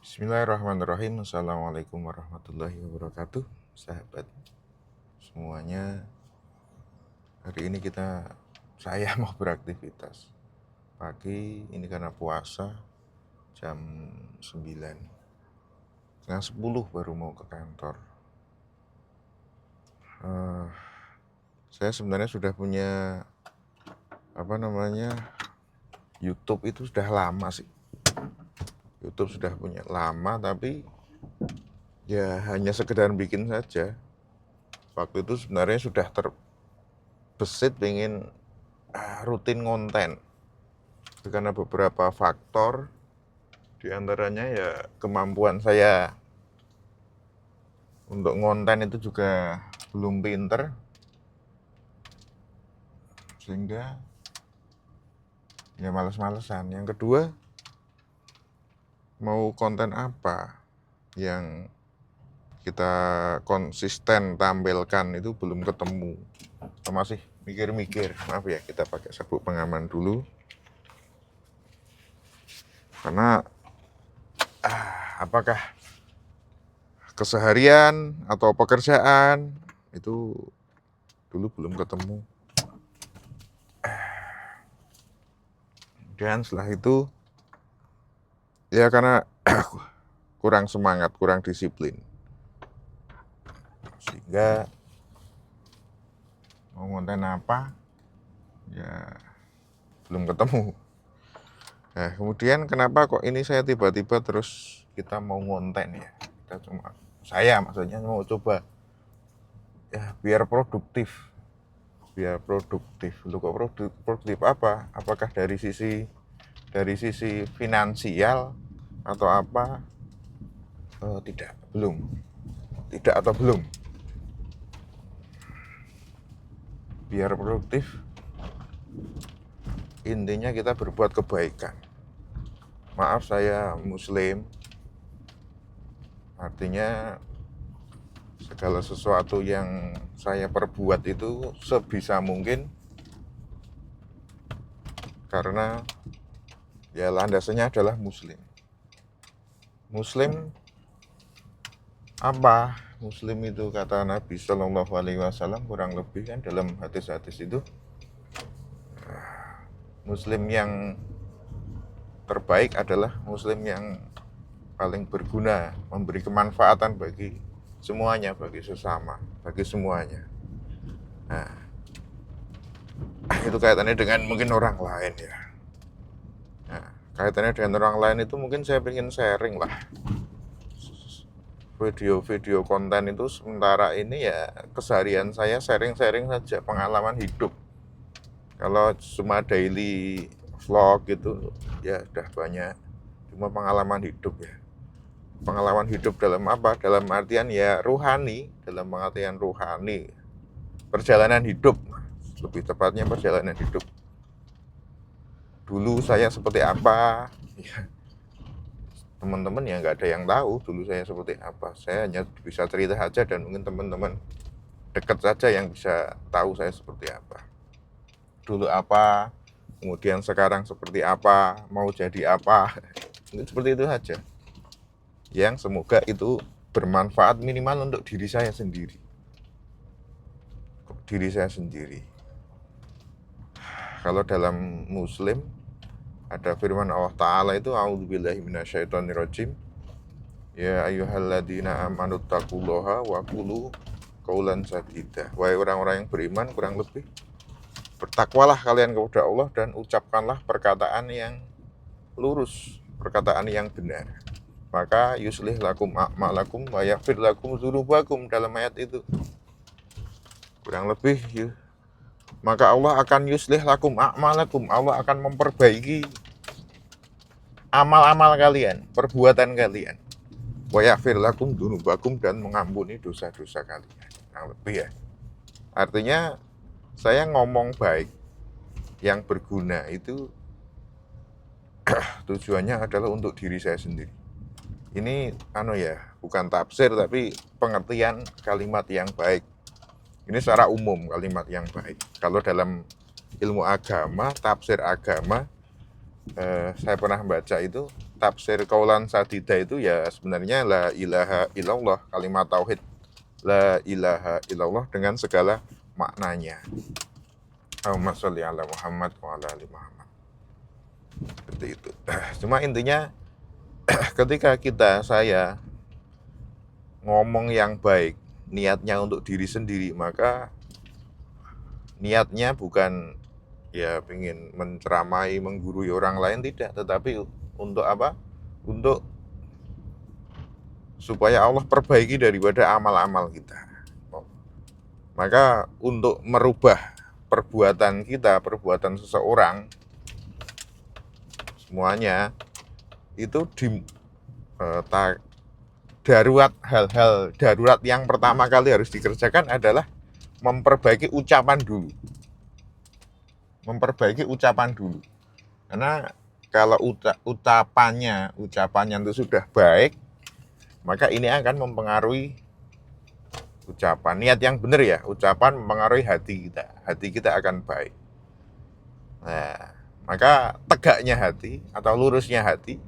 Bismillahirrahmanirrahim. Assalamualaikum warahmatullahi wabarakatuh. Sahabat semuanya, hari ini saya mau beraktivitas pagi ini karena puasa jam 9, setengah 10 baru mau ke kantor. Saya sebenarnya sudah punya YouTube itu sudah lama sih. YouTube sudah punya lama, tapi ya hanya sekedar bikin saja. Waktu itu sebenarnya sudah terbesit pengen rutin konten. Itu karena beberapa faktor, diantaranya ya kemampuan saya untuk ngonten itu juga belum pinter, sehingga ya males-malesan. Yang kedua, mau konten apa yang kita konsisten tampilkan itu belum ketemu. Masih mikir-mikir. Maaf ya, kita pakai sabuk pengaman dulu. Karena apakah keseharian atau pekerjaan itu dulu belum ketemu. Dan setelah itu ya karena kurang semangat, kurang disiplin, sehingga mau konten apa ya belum ketemu. Nah, kemudian kenapa kok ini saya tiba-tiba terus kita mau ngonten ya, saya maksudnya mau coba ya biar produktif. Lu kok produktif apa? Apakah dari sisi finansial atau apa? Tidak atau belum. Biar produktif, intinya kita berbuat kebaikan. Maaf, saya muslim, artinya segala sesuatu yang saya perbuat itu sebisa mungkin karena ya landasannya adalah muslim. Muslim apa? Muslim itu kata Nabi Shallallahu Alaihi Wasallam kurang lebih kan dalam hadis-hadis itu, Muslim yang terbaik adalah Muslim yang paling berguna, memberi kemanfaatan bagi semuanya, bagi sesama, bagi semuanya. Nah, itu kaitannya dengan mungkin orang lain ya. Nah, kaitannya dengan orang lain itu mungkin saya ingin sharing lah. Video-video konten itu sementara ini ya keseharian saya sharing-sharing saja pengalaman hidup. Kalau cuma daily vlog gitu ya udah banyak, cuma pengalaman hidup ya. Pengalaman hidup dalam apa? Dalam artian ya rohani, dalam pengertian rohani. Perjalanan hidup, lebih tepatnya perjalanan hidup. Dulu saya seperti apa? Ya, teman-teman ya nggak ada yang tahu dulu saya seperti apa. Saya hanya bisa cerita saja dan mungkin teman-teman dekat saja yang bisa tahu saya seperti apa. Dulu apa, kemudian sekarang seperti apa, mau jadi apa. Seperti itu saja. Yang semoga itu bermanfaat minimal untuk diri saya sendiri. Kalau dalam Muslim ada firman Allah Ta'ala itu, a'udzubillahi minasyaitonirrajim, ya ayyuhalladzina amanu taqullaha wa qulu qaulan sadida. Wahai orang-orang yang beriman, kurang lebih bertakwalah kalian kepada Allah dan ucapkanlah perkataan yang lurus, perkataan yang benar. Maka yuslih lakum a'malakum wa yaghfir lakum dzunubakum, dalam ayat itu. Kurang lebih maka Allah akan yuslih lakum a'malakum, Allah akan memperbaiki amal-amal kalian, perbuatan kalian. Wa yaghfir lakum dzunubakum, dan mengampuni dosa-dosa kalian. Kurang lebih ya. Artinya saya ngomong baik yang berguna itu tujuannya adalah untuk diri saya sendiri. Ini bukan tafsir tapi pengertian kalimat yang baik. Ini secara umum kalimat yang baik. Kalau dalam ilmu agama, tafsir agama, saya pernah baca itu tafsir kaulan sadida itu ya sebenarnya la ilaha illallah, kalimat tauhid la ilaha illallah dengan segala maknanya. Allahumma sholli ala Muhammad wa ala ali Muhammad. Seperti itu. Cuma intinya ketika saya ngomong yang baik, niatnya untuk diri sendiri, maka niatnya bukan ya ingin menceramai, menggurui orang lain, tidak, tetapi untuk apa? Untuk supaya Allah perbaiki daripada amal-amal kita. Maka untuk merubah perbuatan kita, perbuatan seseorang, semuanya itu darurat, hal-hal darurat yang pertama kali harus dikerjakan adalah memperbaiki ucapan dulu. Memperbaiki ucapan dulu. Karena kalau ucapannya itu sudah baik, maka ini akan mempengaruhi ucapan. Niat yang benar ya, ucapan mempengaruhi hati kita. Hati kita akan baik. Nah, maka tegaknya hati atau lurusnya hati,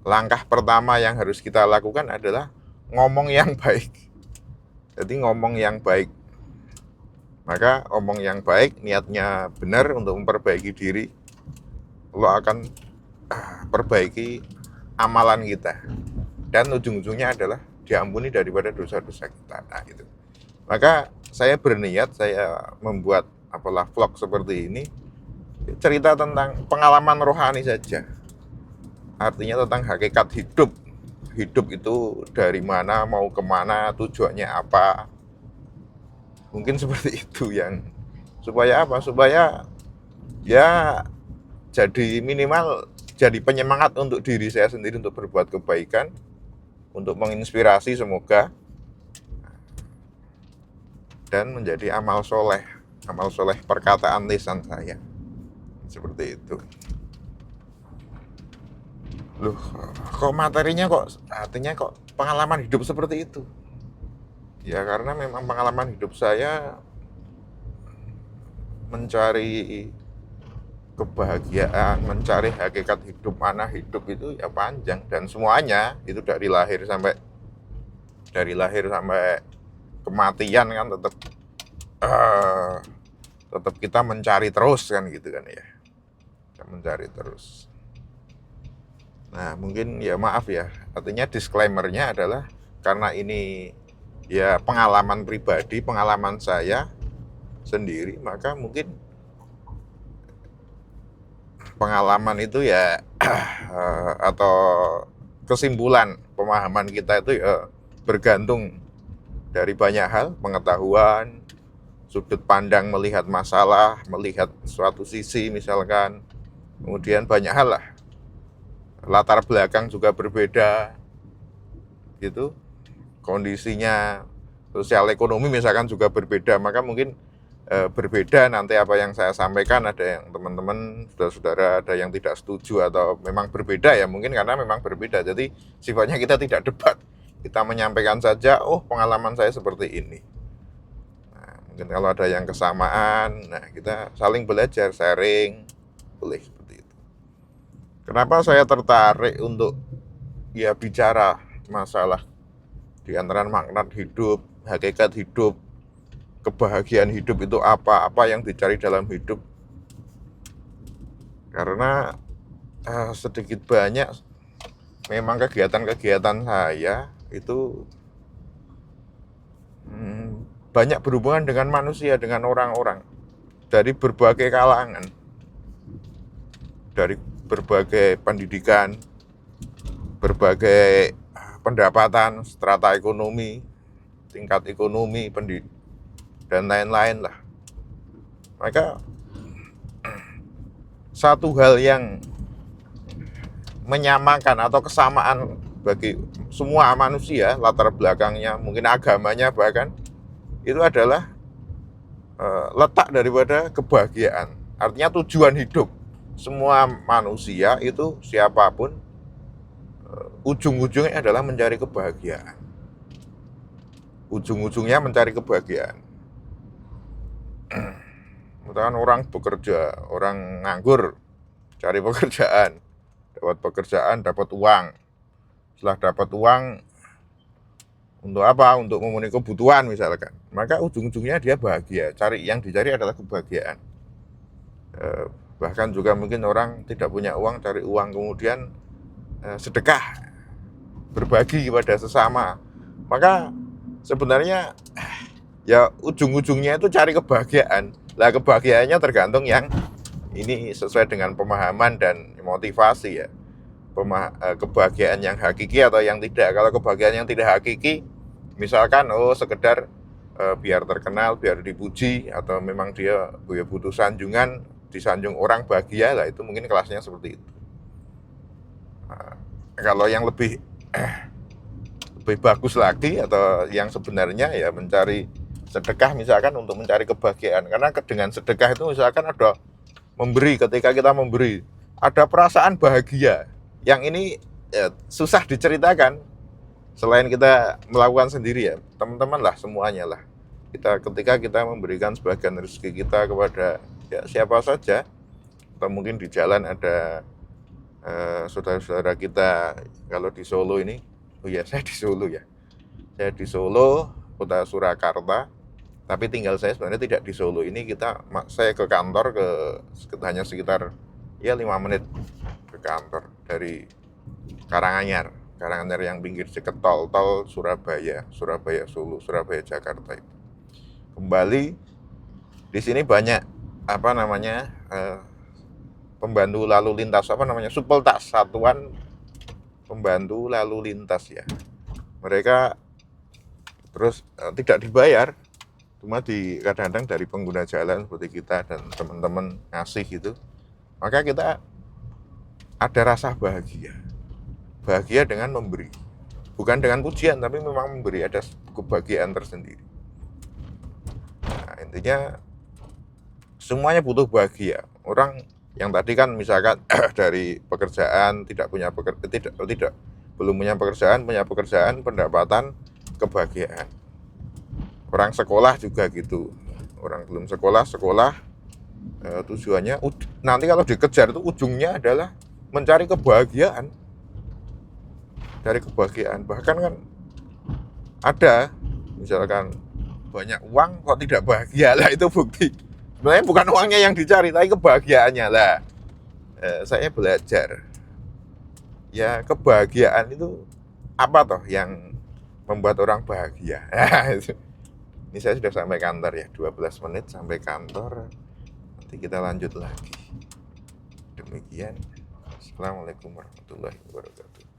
langkah pertama yang harus kita lakukan adalah ngomong yang baik. Jadi ngomong yang baik. Maka omong yang baik, niatnya benar untuk memperbaiki diri, Allah akan perbaiki amalan kita. Dan ujung-ujungnya adalah diampuni daripada dosa-dosa kita. Nah, gitu. Maka saya berniat, saya membuat vlog seperti ini, cerita tentang pengalaman rohani saja. Artinya tentang hakikat hidup. Hidup itu dari mana, mau kemana, tujuannya apa. Mungkin seperti itu yang supaya apa? Supaya ya jadi minimal jadi penyemangat untuk diri saya sendiri untuk berbuat kebaikan, untuk menginspirasi semoga, dan menjadi amal soleh perkataan lisan saya. Seperti itu. Loh, kok materinya kok artinya kok pengalaman hidup seperti itu? Ya karena memang pengalaman hidup saya mencari kebahagiaan, mencari hakikat hidup, mana hidup itu ya panjang, dan semuanya itu dari lahir sampai kematian kan tetap kita mencari terus kan gitu kan ya. Kita mencari terus. Nah, mungkin ya maaf ya, artinya disclaimer-nya adalah karena ini ya pengalaman pribadi, pengalaman saya sendiri, maka mungkin pengalaman itu ya atau kesimpulan pemahaman kita itu ya bergantung dari banyak hal, pengetahuan, sudut pandang melihat masalah, melihat suatu sisi misalkan, kemudian banyak hal lah, latar belakang juga berbeda gitu, kondisinya sosial ekonomi misalkan juga berbeda, maka mungkin berbeda nanti apa yang saya sampaikan. Ada yang teman-teman, saudara-saudara, ada yang tidak setuju atau memang berbeda ya, mungkin karena memang berbeda. Jadi sifatnya kita tidak debat, kita menyampaikan saja, oh pengalaman saya seperti ini. Nah, mungkin kalau ada yang kesamaan, nah kita saling belajar, sharing, boleh seperti itu. Kenapa saya tertarik untuk ya bicara masalah di antara makna hidup, hakikat hidup, kebahagiaan hidup itu apa yang dicari dalam hidup? Karena sedikit banyak memang kegiatan-kegiatan saya itu banyak berhubungan dengan manusia, dengan orang-orang dari berbagai kalangan, dari berbagai pendidikan, berbagai pendapatan, strata ekonomi, tingkat ekonomi, dan lain-lain lah. Maka satu hal yang menyamakan atau kesamaan bagi semua manusia, latar belakangnya, mungkin agamanya bahkan, itu adalah letak daripada kebahagiaan. Artinya tujuan hidup semua manusia itu siapapun, ujung-ujungnya adalah mencari kebahagiaan. Ujung-ujungnya mencari kebahagiaan. Misalkan orang bekerja, orang nganggur, cari pekerjaan, dapat pekerjaan, dapat uang. Setelah dapat uang, untuk apa? Untuk memenuhi kebutuhan misalkan. Maka ujung-ujungnya dia bahagia. Yang dicari adalah kebahagiaan. Bahkan juga mungkin orang tidak punya uang, cari uang, kemudian sedekah, berbagi kepada sesama. Maka sebenarnya ya ujung-ujungnya itu cari kebahagiaan. Lah kebahagiaannya tergantung yang ini sesuai dengan pemahaman dan motivasi ya. Kebahagiaan yang hakiki atau yang tidak. Kalau kebahagiaan yang tidak hakiki, misalkan sekedar biar terkenal, biar dipuji, atau memang dia butuh sanjungan, disanjung orang bahagia, lah itu mungkin kelasnya seperti itu. Kalau yang lebih bagus lagi atau yang sebenarnya ya mencari sedekah misalkan untuk mencari kebahagiaan. Karena dengan sedekah itu misalkan ada memberi, ketika kita memberi ada perasaan bahagia yang ini ya, susah diceritakan selain kita melakukan sendiri ya, teman-teman lah, semuanya lah. Ketika kita memberikan sebagian rezeki kita kepada ya siapa saja, atau mungkin di jalan ada saudara-saudara kita. Kalau di Solo ini, saya di Solo ya, saya di Solo, kota Surakarta, tapi tinggal saya sebenarnya tidak di Solo. Ini saya ke kantor hanya sekitar ya 5 menit ke kantor dari Karanganyar yang pinggir dekat tol Surabaya Solo, Surabaya Jakarta itu. Kembali di sini banyak pembantu lalu lintas, Supeltas, Satuan Pembantu Lalu Lintas ya. Mereka terus tidak dibayar, cuma kadang-kadang dari pengguna jalan seperti kita dan teman-teman ngasih gitu. Maka kita ada rasa bahagia dengan memberi, bukan dengan pujian, tapi memang memberi, ada kebahagiaan tersendiri. Nah, intinya semuanya butuh bahagia. Orang yang tadi kan misalkan dari pekerjaan belum punya pekerjaan, pendapatan, kebahagiaan. Orang sekolah juga gitu. Orang belum sekolah, tujuannya nanti kalau dikejar itu ujungnya adalah mencari kebahagiaan. Bahkan kan ada misalkan banyak uang kok tidak bahagia, lah itu bukti sebenarnya bukan uangnya yang dicari, tapi kebahagiaannya lah. Saya belajar ya, kebahagiaan itu apa toh yang membuat orang bahagia. Ini saya sudah sampai kantor ya, 12 menit sampai kantor. Nanti kita lanjut lagi. Demikian. Assalamualaikum warahmatullahi wabarakatuh.